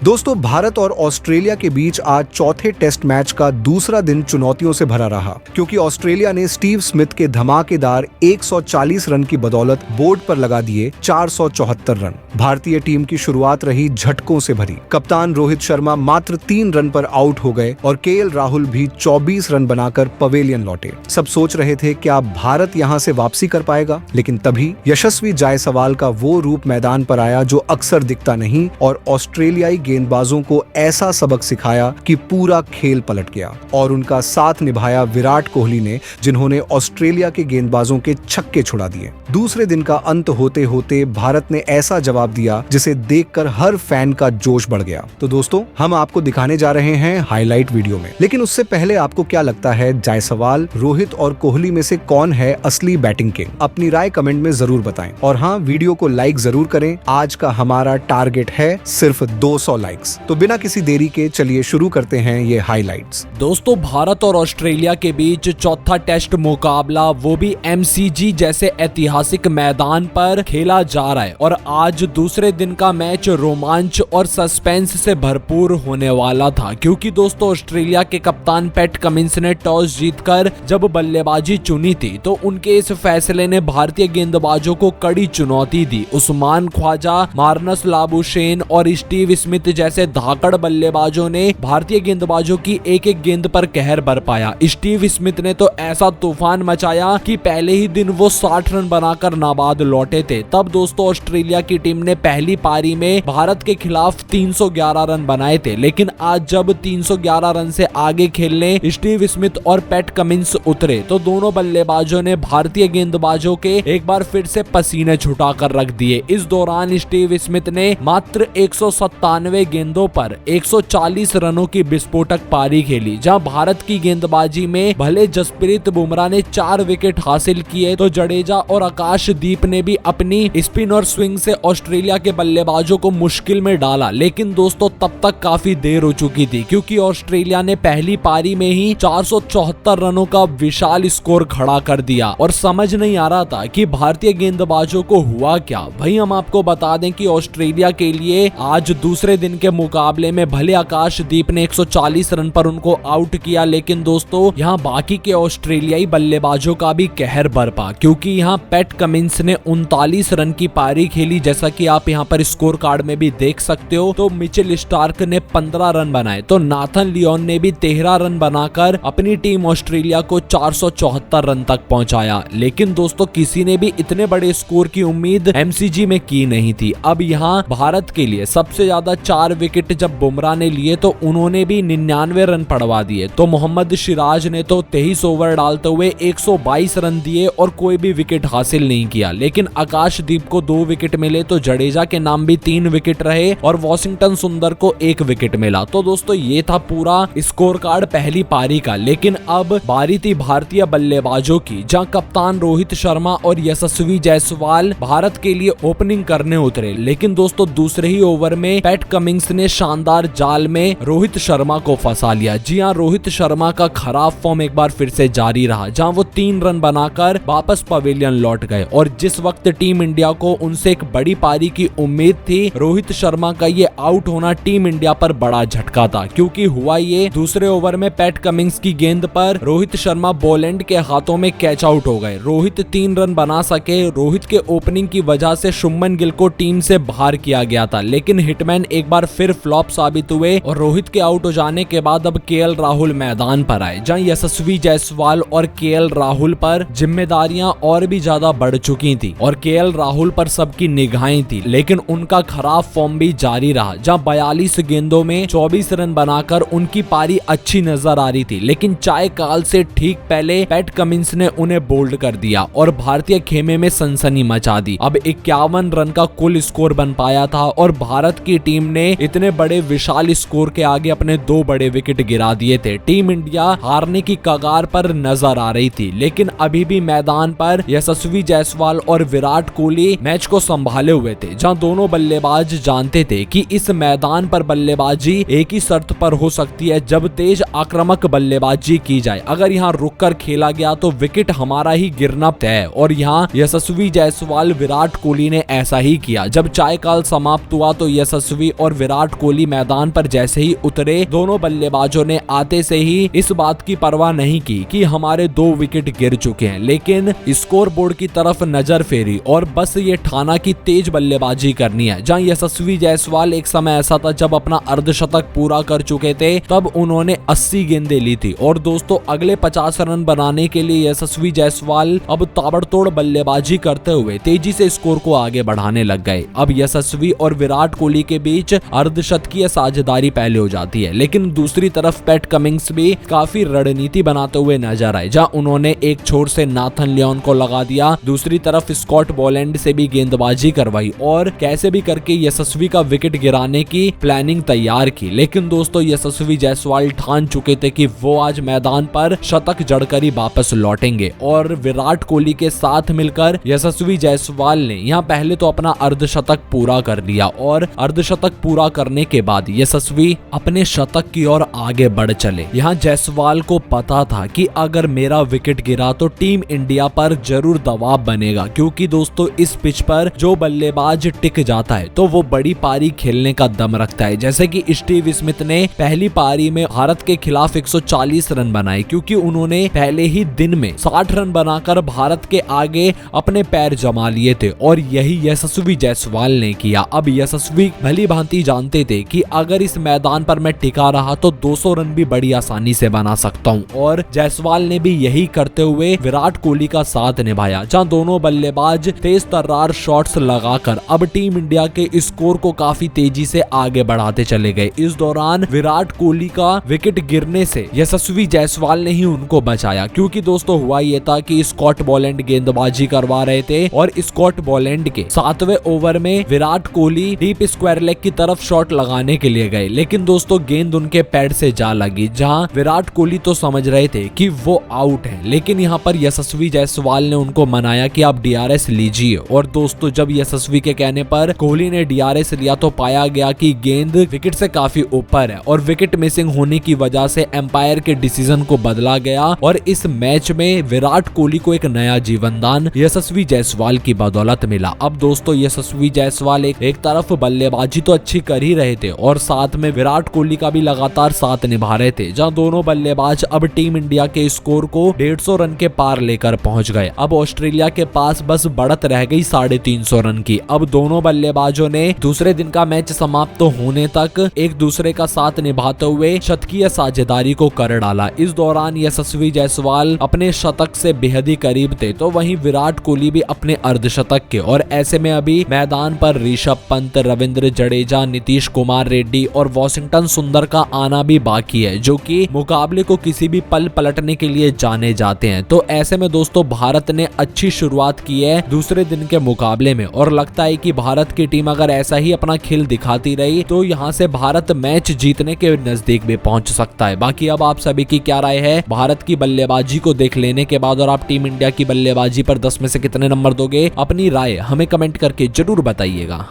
दोस्तों, भारत और ऑस्ट्रेलिया के बीच आज चौथे टेस्ट मैच का दूसरा दिन चुनौतियों से भरा रहा, क्योंकि ऑस्ट्रेलिया ने स्टीव स्मिथ के धमाकेदार 140 रन की बदौलत बोर्ड पर लगा दिए 474 रन। भारतीय टीम की शुरुआत रही झटकों से भरी। कप्तान रोहित शर्मा मात्र 3 रन पर आउट हो गए और केएल राहुल भी 24 रन बनाकर पवेलियन लौटे। सब सोच रहे थे क्या भारत यहां से वापसी कर पाएगा, लेकिन तभी यशस्वी जायसवाल का वो रूप मैदान पर आया जो अक्सर दिखता नहीं और ऑस्ट्रेलियाई गेंदबाजों को ऐसा सबक सिखाया कि पूरा खेल पलट गया। और उनका साथ निभाया विराट कोहली ने, जिन्होंने ऑस्ट्रेलिया के गेंदबाजों के छक्के छुड़ा दिए। दूसरे दिन का अंत होते होते भारत ने ऐसा जवाब दिया जिसे देखकर हर फैन का जोश बढ़ गया। तो दोस्तों, हम आपको दिखाने जा रहे हैं हाईलाइट वीडियो में, लेकिन उससे पहले आपको क्या लगता है, जायसवाल, रोहित और कोहली में से कौन है असली बैटिंग किंग? अपनी राय कमेंट में जरूर बताएं और हाँ, वीडियो को लाइक जरूर करें। आज का हमारा टारगेट है सिर्फ 200 लाइक्स। तो बिना किसी देरी के चलिए शुरू करते हैं ये हाइलाइट्स। दोस्तों, भारत और ऑस्ट्रेलिया के बीच चौथा टेस्ट मुकाबला, वो भी एमसीजी जैसे ऐतिहासिक मैदान पर खेला जा रहा है और आज दूसरे दिन का मैच रोमांच और सस्पेंस से भरपूर होने वाला था, क्योंकि दोस्तों ऑस्ट्रेलिया के कप्तान पैट कमिंस ने टॉस जीतकर जब बल्लेबाजी चुनी थी तो उनके इस फैसले ने भारतीय गेंदबाजों को कड़ी चुनौती दी। उस्मान ख्वाजा, मार्नस लाबुशेन और स्टीव स्मिथ जैसे धाकड़ बल्लेबाजों ने भारतीय गेंदबाजों की एक एक गेंद पर कहर बरपाया। स्टीव स्मिथ ने तो ऐसा तूफान मचाया कि पहले ही दिन वो 60 रन बनाकर नाबाद लौटे थे। तब दोस्तों ऑस्ट्रेलिया की टीम ने पहली पारी में भारत के खिलाफ 311 रन बनाए थे, लेकिन आज जब 311 रन से आगे खेलने स्टीव स्मिथ और पैट कमिंस उतरे तो दोनों बल्लेबाजों ने भारतीय गेंदबाजों के एक बार फिर से पसीने छुटा कर रख दिए। इस दौरान स्टीव स्मिथ ने मात्र 197 गेंदों पर 140 रनों की विस्फोटक पारी खेली, जहां भारत की गेंदबाजी में भले जसप्रीत बुमराह ने 4 विकेट हासिल किए तो जडेजा और आकाशदीप ने भी अपनी स्पिन और स्विंग से ऑस्ट्रेलिया के बल्लेबाजों को मुश्किल में डाला। लेकिन दोस्तों तब तक काफी देर हो चुकी थी, क्योंकि ऑस्ट्रेलिया ने पहली पारी में ही 474 रनों का विशाल स्कोर खड़ा कर दिया और समझ नहीं आ रहा था कि भारतीय गेंदबाजों को हुआ क्या। भाई, हम आपको बता दें कि ऑस्ट्रेलिया के लिए आज दूसरे दिन के मुकाबले में भले आकाशदीप ने 140 रन पर उनको आउट किया, लेकिन दोस्तों यहाँ बाकी के ऑस्ट्रेलियाई बल्लेबाजों का भी कहर बरपा, क्योंकि यहाँ पैट कमिंस ने 39 रन की पारी खेली, जैसा कि आप यहाँ पर स्कोर कार्ड में भी देख सकते हो। तो मिचेल स्टार्क ने 15 रन बनाए, तो नाथन लियोन ने भी 13 रन बनाकर अपनी टीम ऑस्ट्रेलिया को 474 रन तक पहुंचाया। लेकिन दोस्तों किसी ने भी इतने बड़े स्कोर की उम्मीद एमसीजी में की नहीं थी। अब यहाँ भारत के लिए सबसे ज्यादा 4 विकेट जब बुमराह ने लिए तो उन्होंने भी 99 रन पड़वा दिए। तो मोहम्मद सिराज ने तो 23 ओवर डालते हुए 122 रन दिए और कोई भी विकेट हासिल नहीं किया। लेकिन आकाशदीप को 2 विकेट मिले, तो जडेजा के नाम भी 3 विकेट रहे और वॉशिंगटन सुंदर को 1 विकेट मिला। तो दोस्तों ये था पूरा स्कोर कार्ड पहली पारी का। लेकिन अब बारी थी भारतीय बल्लेबाजों की, जहां कप्तान रोहित शर्मा और यशस्वी जायसवाल भारत के लिए ओपनिंग करने उतरे। लेकिन दोस्तों दूसरे ही ओवर में पैट कमिंस ने शानदार जाल में रोहित शर्मा को फंसा लिया। जी हां, रोहित शर्मा का खराब फॉर्म एक बार फिर से जारी रहा, जहां वो 3 रन बनाकर वापस पवेलियन लौट गए। और जिस वक्त टीम इंडिया को उनसे एक बड़ी पारी की उम्मीद थी, रोहित शर्मा का ये आउट होना टीम इंडिया पर बड़ा झटका था, क्योंकि हुआ ये दूसरे ओवर में पैट कमिंस की गेंद पर रोहित शर्मा बॉलैंड के हाथों में कैच आउट हो गए। रोहित 3 रन बना सके। रोहित के ओपनिंग की वजह से शुभमन गिल को टीम से बाहर किया गया था, लेकिन हिटमैन एक बार फिर फ्लॉप साबित हुए और रोहित के आउट हो जाने के बाद अब केएल राहुल मैदान पर आए, जहां यशस्वी जायसवाल और केएल राहुल पर जिम्मेदारियां और भी ज्यादा बढ़ चुकी थी और केएल राहुल पर सबकी निगाहें थी। लेकिन उनका खराब फॉर्म भी जारी रहा, जहां 42 गेंदों में 24 रन बनाकर उनकी पारी अच्छी नजर आ रही थी। लेकिन चाय काल से ठीक पहले पैट कमिंस ने उन्हें बोल्ड कर दिया और भारतीय खेमे में सनसनी मचा दी। अब 51 रन का कुल स्कोर बन पाया था और भारत की टीम ने इतने बड़े विशाल स्कोर के आगे अपने 2 बड़े विकेट गिरा दिए थे। टीम इंडिया हारने की कगार पर नजर आ रही थी, लेकिन अभी भी मैदान पर यशस्वी जायसवाल और विराट कोहली मैच को संभाले हुए थे, जहां दोनों बल्लेबाज जानते थे कि इस मैदान पर बल्लेबाजी एक ही शर्त पर हो सकती है, जब तेज आक्रामक बल्लेबाजी की जाए। अगर यहाँ रुक कर खेला गया तो विकेट हमारा ही गिरना तय। और यहाँ यशस्वी जायसवाल, विराट कोहली ने ऐसा ही किया। जब चाय काल समाप्त हुआ तो यशस्वी और और विराट कोहली मैदान पर जैसे ही उतरे, दोनों बल्लेबाजों ने आते से ही इस बात की परवाह नहीं की कि हमारे 2 विकेट गिर चुके हैं, लेकिन स्कोर बोर्ड की तरफ नजर फेरी और बस ये ठाना की तेज बल्लेबाजी करनी है। जहां यशस्वी जायसवाल एक समय ऐसा था जब अपना अर्धशतक पूरा कर चुके थे, तब उन्होंने 80 गेंदें ली थी और दोस्तों अगले 50 रन बनाने के लिए यशस्वी जायसवाल अब ताबड़तोड़ बल्लेबाजी करते हुए तेजी से स्कोर को आगे बढ़ाने लग गए। अब यशस्वी और विराट कोहली के बीच अर्धशतकीय साझेदारी पहले हो जाती है, लेकिन दूसरी तरफ पैट कमिंग्स भी काफी रणनीति बनाते हुए नजर आए, जहां उन्होंने एक छोर से नाथन लियोन को लगा दिया, दूसरी तरफ स्कॉट बोलैंड से भी गेंदबाजी करवाई और कैसे भी करके यशस्वी का विकेट गिराने की प्लानिंग तैयार की। लेकिन दोस्तों यशस्वी जायसवाल ठान चुके थे कि वो आज मैदान पर शतक जड़कर ही वापस लौटेंगे और विराट कोहली के साथ मिलकर यशस्वी जायसवाल ने यहाँ पहले तो अपना अर्धशतक पूरा कर लिया और अर्धशतक पूरा करने के बाद यशस्वी अपने शतक की ओर आगे बढ़ चले। यहाँ जायसवाल को पता था कि अगर मेरा विकेट गिरा तो टीम इंडिया पर जरूर दबाव बनेगा, क्योंकि दोस्तों इस पिच पर जो बल्लेबाज टिक जाता है तो वो बड़ी पारी खेलने का दम रखता है। जैसे कि स्टीव स्मिथ ने पहली पारी में भारत के खिलाफ 140 रन बनाए, क्योंकि उन्होंने पहले ही दिन में 60 रन बनाकर भारत के आगे अपने पैर जमा लिए थे और यही यशस्वी जायसवाल ने किया। अब यशस्वी भली भांति जानते थे कि अगर इस मैदान पर मैं टिका रहा तो 200 रन भी बड़ी आसानी से बना सकता हूं और जायसवाल ने भी यही करते हुए विराट कोहली का साथ निभाया, जहां दोनों बल्लेबाज तेज तर्रार शॉट्स लगाकर अब टीम इंडिया के स्कोर को काफी तेजी से आगे बढ़ाते चले गए। इस दौरान विराट कोहली का विकेट गिरने से यशस्वी जायसवाल ने ही उनको बचाया, क्योंकि दोस्तों हुआ ये था कि स्कॉट बोलैंड गेंदबाजी करवा रहे थे और स्कॉट बोलैंड के 7वें ओवर में Virat Kohli deep square leg की तरफ शॉट लगाने के लिए गए, लेकिन दोस्तों गेंद उनके पैड से जा लगी, जहां विराट कोहली तो समझ रहे थे कि वो आउट है, लेकिन यहाँ पर यशस्वी जायसवाल ने उनको मनाया कि आप डीआरएस लीजिए। और दोस्तों जब यशस्वी के कहने पर कोहली ने डीआरएस लिया तो पाया गया कि गेंद विकेट से काफी ऊपर है और विकेट मिसिंग होने की वजह से एम्पायर के डिसीजन को बदला गया और इस मैच में विराट कोहली को एक नया जीवनदान यशस्वी जायसवाल की बदौलत मिला। अब दोस्तों यशस्वी जायसवाल एक तरफ बल्लेबाजी तो अच्छी कर ही रहे थे और साथ में विराट कोहली का भी लगातार साथ निभा रहे थे, जहां दोनों बल्लेबाज अब टीम इंडिया के स्कोर को 150 रन के पार लेकर पहुंच गए। अब ऑस्ट्रेलिया के पास बस बढ़त रह गई 350 रन की। अब दोनों बल्लेबाजों ने दूसरे दिन का मैच समाप्त होने तक एक दूसरे का साथ निभाते हुए शतकीय साझेदारी को कर डाला। इस दौरान यशस्वी जायसवाल अपने शतक से बेहद ही करीब थे, तो वहीं विराट कोहली भी अपने अर्धशतक के, और ऐसे में अभी मैदान पर ऋषभ पंत, रविंद्र जडेजा, नीतीश कुमार रेड्डी और वॉशिंगटन सुंदर का आना भी बाकी है, जो कि मुकाबले को किसी भी पल पलटने के लिए जाने जाते हैं। तो ऐसे में दोस्तों भारत ने अच्छी शुरुआत की है दूसरे दिन के मुकाबले में और लगता है कि भारत की टीम अगर ऐसा ही अपना खेल दिखाती रही तो यहाँ से भारत मैच जीतने के नजदीक भी पहुंच सकता है। बाकी अब आप सभी की क्या राय है भारत की बल्लेबाजी को देख लेने के बाद, और आप टीम इंडिया की बल्लेबाजी पर 10 में से कितने नंबर दोगे? अपनी राय हमें कमेंट करके जरूर बताइएगा।